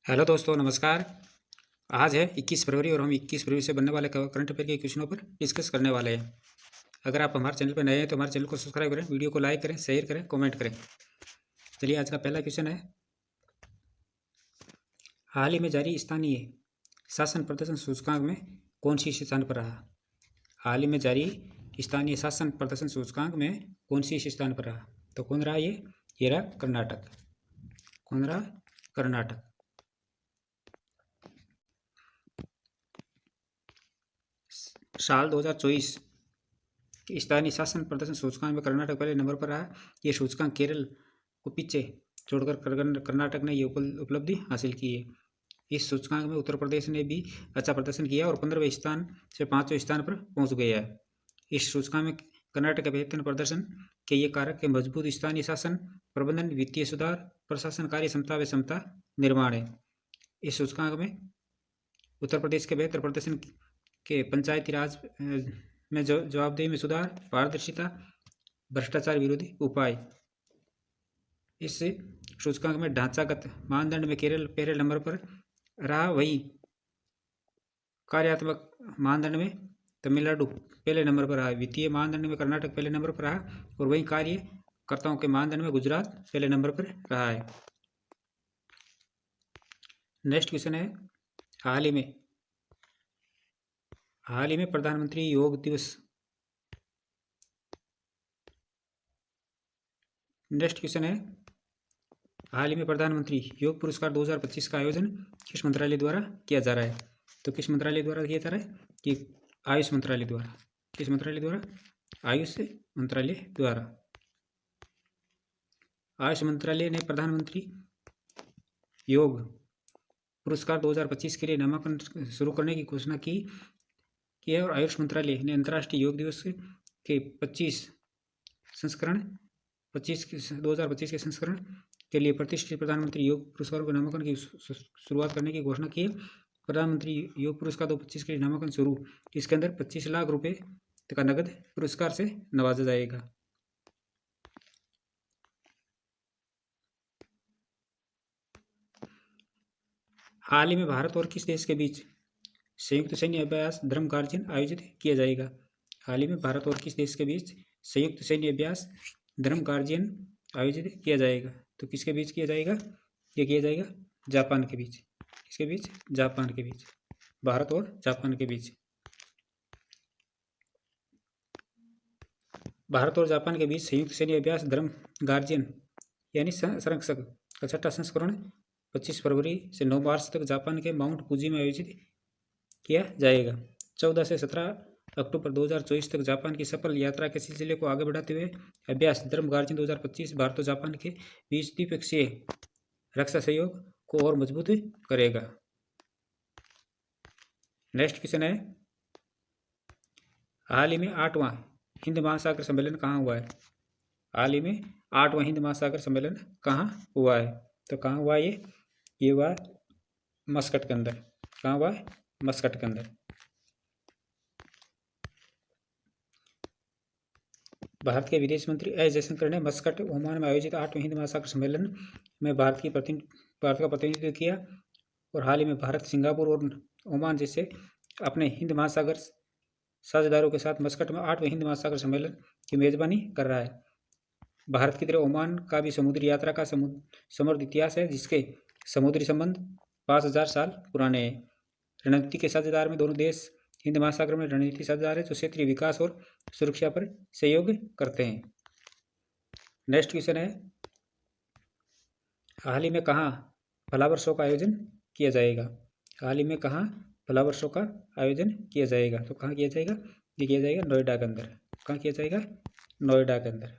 Hello दोस्तों, नमस्कार। आज है 21 फरवरी और हम 21 फरवरी से बनने वाले करंट अफेयर के क्वेश्चनों पर डिस्कस करने वाले हैं। अगर आप हमारे चैनल पर नए हैं तो हमारे चैनल को सब्सक्राइब करें, वीडियो को लाइक करें, शेयर करें, कमेंट करें। चलिए, आज का पहला क्वेश्चन है, हाल ही में जारी स्थानीय शासन प्रदर्शन सूचकांक में कौन सी स्थान पर रहा? हाल ही में जारी स्थानीय शासन प्रदर्शन सूचकांक में कौन सी स्थान पर रहा? तो कौन रहा ये रहा कर्नाटक। कौन रहा? कर्नाटक। साल 2024 स्थानीय शासन प्रदर्शन सूचकांक में कर्नाटक पहले नंबर पर रहा। ये सूचकांक केरल को पीछे छोड़कर कर्नाटक ने ये उपलब्धि हासिल की है। इस सूचकांक में उत्तर प्रदेश ने भी अच्छा प्रदर्शन किया और 15वें स्थान से 5वें स्थान पर पहुंच गया है। इस सूचकांक में कर्नाटक के बेहतर प्रदर्शन के ये कारक के मजबूत स्थानीय शासन प्रबंधन, वित्तीय सुधार, प्रशासन कार्य क्षमता व क्षमता निर्माण है। इस सूचकांक में उत्तर प्रदेश के बेहतर प्रदर्शन के पंचायती राज में जवाबदेही में सुधार, पारदर्शिता, भ्रष्टाचार विरोधी उपाय। इस सूचकांक में ढांचागत मानदंड में केरल पहले नंबर पर रहा, वही कार्यात्मक मानदंड में तमिलनाडु पहले नंबर पर रहा, वित्तीय मानदंड में कर्नाटक पहले नंबर पर रहा और वही कार्यकर्ताओं के मानदंड में गुजरात पहले नंबर पर रहा है। नेक्स्ट क्वेश्चन है, हाल ही में प्रधानमंत्री योग दिवस। नेक्स्ट क्वेश्चन है, हाल ही में प्रधानमंत्री योग पुरस्कार 2025 का आयोजन किस मंत्रालय द्वारा किया जा रहा है? तो किस मंत्रालय द्वारा किया जा रहा है? कि आयुष मंत्रालय द्वारा। किस मंत्रालय द्वारा? आयुष मंत्रालय द्वारा। आयुष मंत्रालय ने प्रधानमंत्री योग पुरस्कार 2025 के लिए नामांकन शुरू करने की घोषणा की है और आयुष मंत्रालय ने अंतर्राष्ट्रीय योग दिवस के 2025 के संस्करण के लिए प्रतिष्ठित प्रधानमंत्री योग पुरस्कारों के नामांकन की शुरुआत करने की घोषणा की है। प्रधानमंत्री योग पुरस्कार 2025 के लिए नामांकन शुरू। इसके अंदर 25 लाख रुपए का नगद पुरस्कार से नवाजा जाएगा। हाल ही में भारत और किस देश के बीच संयुक्त सैन्य अभ्यास धर्म गार्जियन आयोजित किया जाएगा? हाल ही में भारत और किस देश के बीच संयुक्त सैन्य अभ्यास धर्म गार्जियन आयोजित किया जाएगा? तो किसके बीच किया जाएगा? ये किया जाएगा जापान के बीच। किसके बीच? जापान के बीच। भारत और जापान के बीच। भारत और जापान के बीच संयुक्त सैन्य अभ्यास धर्म गार्जियन यानी संरक्षक का छठा संस्करण 25 फरवरी से 9 मार्च तक जापान के माउंट फूजी में आयोजित किया जाएगा। 14 से 17 अक्टूबर 2024 तक जापान की सफल यात्रा के सिलसिले को आगे बढ़ाते हुए अभ्यास धर्म गार्जियन 2025 भारत और जापान के बीच द्विपक्षीय रक्षा सहयोग को और मजबूत करेगा। नेक्स्ट क्वेश्चन है, हाल ही में 8वां हिंद महासागर सम्मेलन कहाँ हुआ है? हाल ही में 8वां हिंद महासागर सम्मेलन कहाँ हुआ है? तो कहाँ हुआ ये हुआ मस्कट के अंदर। कहाँ हुआ? मस्कट के अंदर। भारत के विदेश मंत्री एस जयशंकर ने मस्कट, ओमान में आयोजित 8वें हिंद महासागर सम्मेलन में भारत का प्रतिनिधित्व किया और हाल ही में भारत, सिंगापुर और ओमान जैसे अपने हिंद महासागर साझेदारों के साथ मस्कट में 8वें हिंद महासागर सम्मेलन की मेजबानी कर रहा है। भारत की तरह ओमान का भी समुद्री यात्रा का समृद्ध इतिहास है, जिसके समुद्री संबंध 5000 साल पुराने हैं। रणनीति के साझेदार में दोनों देश हिंद महासागर में रणनीतिक साझेदार है जो क्षेत्रीय विकास और सुरक्षा पर सहयोग करते हैं। नेक्स्ट क्वेश्चन है, हाल ही में कहाँ फ्लावर शो का आयोजन किया जाएगा? हाल ही में कहाँ फ्लावर शो का आयोजन किया जाएगा? तो कहाँ किया जाएगा? ये किया जाएगा नोएडा के अंदर। कहाँ किया जाएगा? नोएडा के अंदर।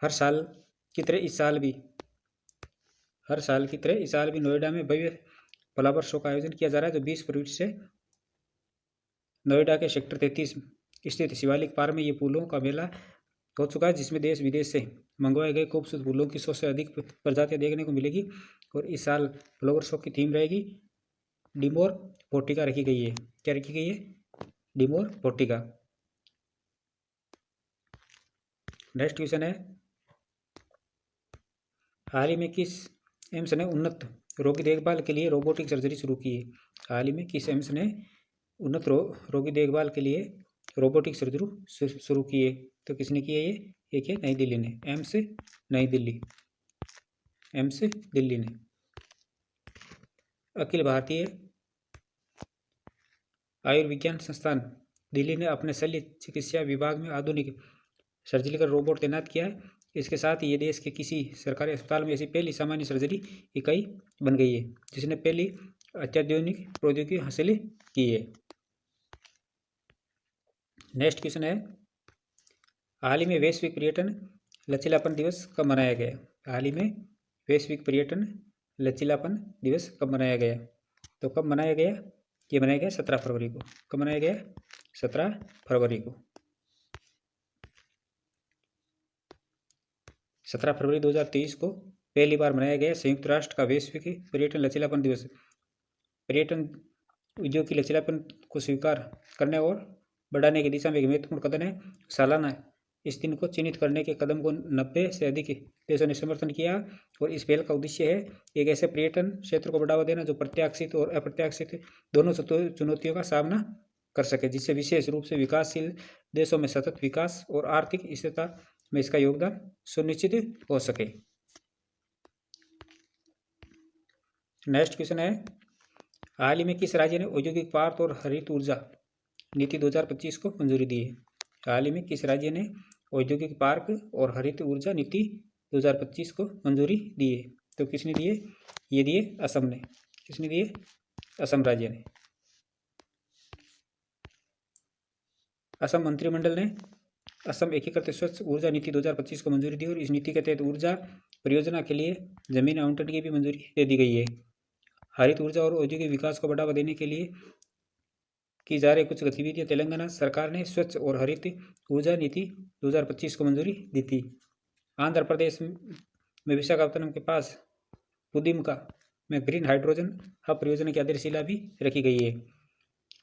हर साल की तरह इस साल भी नोएडा में भव्य फ्लावर शो का आयोजन किया जा रहा है, जो 20 फरवरी से नोएडा के सेक्टर 33 स्थित शिवालिक पार्क में ये फूलों का मेला हो चुका है, जिसमें देश विदेश से मंगवाए गए खूबसूरत फूलों की 100 से अधिक प्रजातियां देखने को मिलेगी। और इस साल फ्लावर शो की थीम रहेगी डिमोर पोर्टिका रखी गई है। क्या रखी गई है? डिमोर पोर्टिका। नेक्स्ट क्वेश्चन है, हाल ही में किस एम्स ने उन्नत रोगी देखभाल के लिए रोबोटिक सर्जरी शुरू की है? हाल ही में किस एम्स ने उन्नत रोगी देखभाल के लिए रोबोटिक सर्जरी शुरू की है? तो किसने की है ये? एक है नई दिल्ली ने, एम्स नई दिल्ली, एम्स दिल्ली ने। अखिल भारतीय आयुर्विज्ञान संस्थान दिल्ली ने अपने शल्य चिकित्सा विभाग में आधुनिक सर्जिकल रोबोट तैनात किया है। इसके साथ ही ये देश के किसी सरकारी अस्पताल में ऐसी पहली सामान्य सर्जरी इकाई बन गई है जिसने पहली अत्याधुनिक प्रौद्योगिकी हासिल की है। नेक्स्ट क्वेश्चन है, हाल ही में वैश्विक पर्यटन लचीलापन दिवस कब मनाया गया? हाल ही में वैश्विक पर्यटन लचीलापन दिवस कब मनाया गया? तो कब मनाया गया? ये मनाया गया 17 फरवरी को। कब मनाया गया? 17 फरवरी को। 17 फरवरी 2023 को पहली बार मनाया गया संयुक्त राष्ट्र का वैश्विक पर्यटन लचीलापन दिवस। पर्यटन उद्योग की लचीलापन को स्वीकार करने और बढ़ाने की दिशा में एक महत्वपूर्ण कदम है। सालाना इस दिन को चिन्हित करने के कदम को 90 से अधिक देशों ने समर्थन किया और इस पहल का उद्देश्य है एक ऐसे पर्यटन क्षेत्र को बढ़ावा देना जो प्रत्याशित और अप्रत्याशित दोनों चुनौतियों का सामना कर सके, जिससे विशेष रूप से विकासशील देशों में सतत विकास और आर्थिक स्थिरता में इसका योगदान सुनिश्चित हो सके। नेक्स्ट क्वेश्चन है, हाल ही में किस राज्य ने औद्योगिक पार्क और हरित ऊर्जा नीति 2025 को मंजूरी दी है? हाल ही में किस राज्य ने औद्योगिक पार्क और हरित ऊर्जा नीति 2025 को मंजूरी दी है? तो किसने दिए? ये दिए असम ने। किसने दिए? असम राज्य ने। असम मंत्रिमंडल ने असम एकीकृत स्वच्छ ऊर्जा नीति 2025 को मंजूरी दी और इस नीति के तहत ऊर्जा परियोजना के लिए जमीन आवंटन की भी मंजूरी दे दी गई है। हरित ऊर्जा और औद्योगिक विकास को बढ़ावा देने के लिए की जा रही कुछ गतिविधियां तेलंगाना सरकार ने स्वच्छ और हरित ऊर्जा नीति 2025 को मंजूरी दी थी। आंध्र प्रदेश में विशाखापट्टनम के पास पुदिमका में ग्रीन हाइड्रोजन हब परियोजना की आधारशिला भी रखी गई है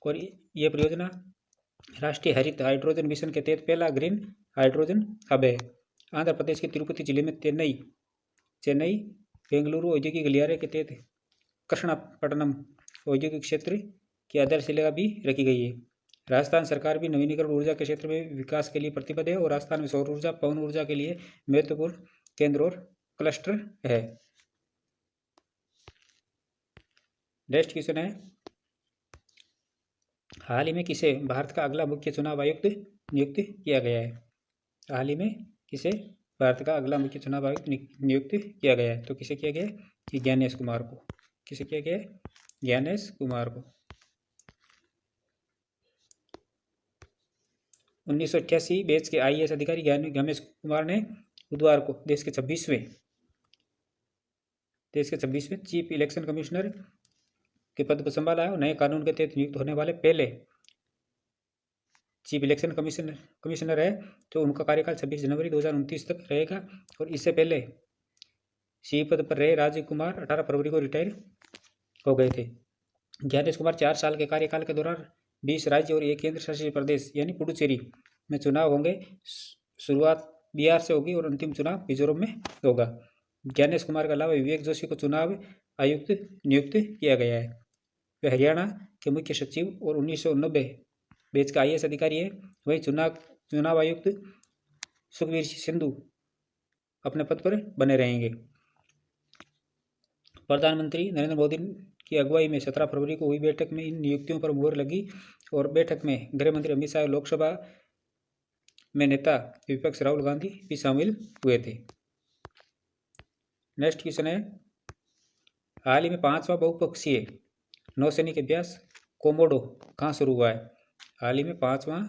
और यह परियोजना राष्ट्रीय हरित हाइड्रोजन मिशन के तहत पहला ग्रीन हाइड्रोजन हब है। आंध्र प्रदेश के तिरुपति जिले में चेन्नई बेंगलुरु औद्योगिक गलियारे के तहत कृष्णापट्टनम औद्योगिक क्षेत्र की आधारशिला भी रखी गई है। राजस्थान सरकार भी नवीनीकरण ऊर्जा के क्षेत्र में विकास के लिए प्रतिबद्ध है और राजस्थान में सौर ऊर्जा पवन ऊर्जा के लिए महत्वपूर्ण केंद्र और क्लस्टर है। नेक्स्ट क्वेश्चन है, हाल ही में किसे भारत का अगला मुख्य चुनाव आयुक्त नियुक्त किया गया है? हाल ही में किसे भारत का अगला मुख्य चुनाव आयुक्त नियुक्त किया गया है? तो किसे किया गया? ज्ञानेश कुमार को। किसे किया गया? ज्ञानेश कुमार को। 1988 बैच के IAS अधिकारी ज्ञानेश कुमार ने बुधवार को देश के 26वें चीफ इलेक्शन कमिश्नर के पद पर संभाला है और नए कानून के तहत नियुक्त होने वाले पहले चीफ इलेक्शन कमिश्नर है। तो उनका कार्यकाल 26 जनवरी 2029 तक रहेगा और इससे पहले सी पद पर रहे राजीव कुमार 18 फरवरी को रिटायर हो गए थे। ज्ञानेश कुमार 4 साल के कार्यकाल के दौरान 20 राज्य और एक केंद्र शासित प्रदेश यानी पुडुचेरी में चुनाव होंगे। शुरुआत बिहार से होगी और अंतिम चुनाव मिजोरम में होगा। ज्ञानेश कुमार के अलावा विवेक जोशी को चुनाव आयुक्त नियुक्त किया गया है। वे हरियाणा के मुख्य सचिव और 1990 बैच का IAS अधिकारी है। वही चुनाव आयुक्त सुखबीर सिंधु अपने पद पर बने रहेंगे। प्रधानमंत्री नरेंद्र मोदी की अगुवाई में 17 फरवरी को हुई बैठक में इन नियुक्तियों पर मुहर लगी और बैठक में गृह मंत्री अमित शाह, लोकसभा में नेता विपक्ष राहुल गांधी भी शामिल हुए थे। नेक्स्ट क्वेश्चन है, हाल ही में 5वां बहुपक्षीय नौसैनिक अभ्यास कोमोडो कहाँ शुरू हुआ है? हाल ही में 5वां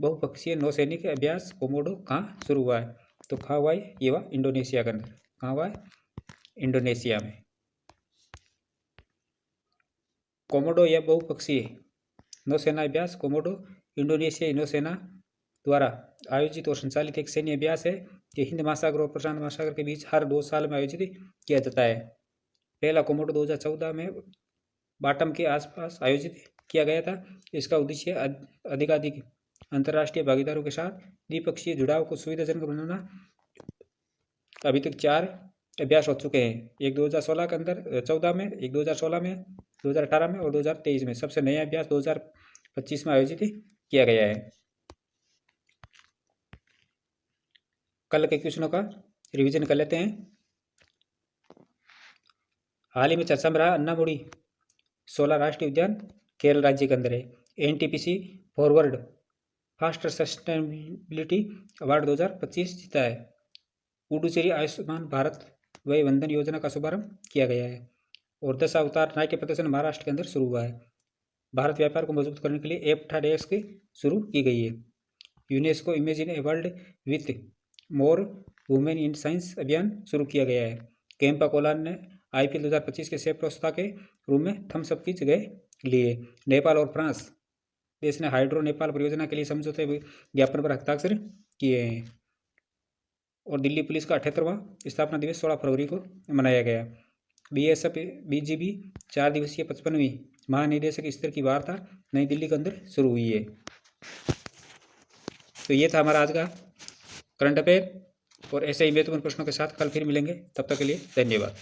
बहुपक्षीय नौसैनिक अभ्यास कोमोडो कहाँ शुरू हुआ है? तो कहाँ हुआ है? ये हुआ इंडोनेशिया के अंदर। कहाँ हुआ है? इंडोनेशिया में। कोमोडो या बहुपक्षीय नौसेना अभ्यास कोमोडो इंडोनेशियाई नौसेना द्वारा आयोजित और संचालित एक सैन्य अभ्यास है। ये हिंद महासागर और प्रशांत महासागर के बीच हर 2 साल में आयोजित किया जाता है। पहला कोमोडो 2014 में बाटम के आसपास आयोजित किया गया था। इसका उद्देश्य अधिकाधिक अंतर्राष्ट्रीय भागीदारों के साथ द्विपक्षीय जुड़ाव को सुविधाजनक बनाना। अभी तक 4 अभ्यास हो चुके हैं। एक 2016 के अंदर 14 में, एक 2016 में, 2018 में और 2023 में। सबसे नया अभ्यास 2025 में आयोजित किया गया है। कल के क्वेश्चनों का रिवीजन कर लेते हैं। हाल ही में चर्चा में रहा अन्नामुडी शोला राष्ट्रीय उद्यान केरल राज्य के अंदर है। NTPC forward faster sustainability award 2025 जीता है। पुडुचेरी आयुष्मान भारत वय वंदन योजना का शुभारंभ किया गया है। और 10 अवतार नाट्य प्रदर्शन महाराष्ट्र के अंदर शुरू हुआ है। भारत व्यापार को मजबूत करने के लिए एप्टा डेस्क शुरू की गई है। UNESCO imagine a world with more women in science अभियान शुरू किया गया है। केम्पा कोलान ने IPL 2025 के सेफ प्रोस्ता के रूप में थम्स अप की जगह लिए। नेपाल और फ्रांस देश ने हाइड्रो नेपाल परियोजना के लिए समझौते ज्ञापन पर हस्ताक्षर किए हैं। और दिल्ली पुलिस का 78वां स्थापना दिवस 16 फरवरी को मनाया गया। BSF BGB 4 दिवसीय 55वीं महानिदेशक स्तर की वार्ता नई दिल्ली के अंदर शुरू हुई है। तो ये था हमारा आज का करंट अफेयर। और ऐसे ही महत्वपूर्ण प्रश्नों के साथ कल फिर मिलेंगे। तब तक के लिए धन्यवाद।